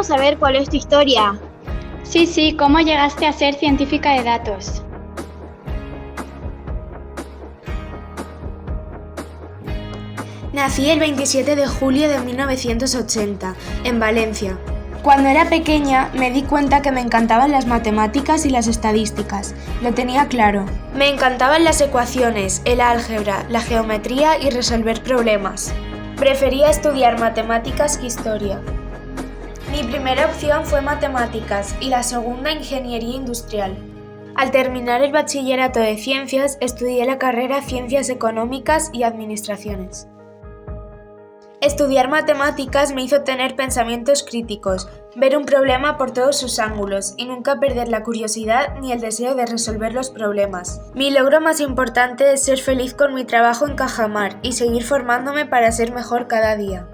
¿podemos saber cuál es tu historia? Sí, ¿cómo llegaste a ser científica de datos? Nací el 27 de julio de 1980, en Valencia. Cuando era pequeña me di cuenta que me encantaban las matemáticas y las estadísticas, lo tenía claro. Me encantaban las ecuaciones, el álgebra, la geometría y resolver problemas. Prefería estudiar matemáticas que historia. Mi primera opción fue matemáticas y la segunda ingeniería industrial. Al terminar el bachillerato de ciencias, estudié la carrera Ciencias Económicas y Administraciones. Estudiar matemáticas me hizo tener pensamientos críticos, ver un problema por todos sus ángulos y nunca perder la curiosidad ni el deseo de resolver los problemas. Mi logro más importante es ser feliz con mi trabajo en Cajamar y seguir formándome para ser mejor cada día.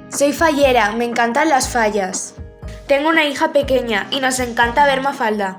Soy fallera, me encantan las fallas. Tengo una hija pequeña y nos encanta ver Mafalda.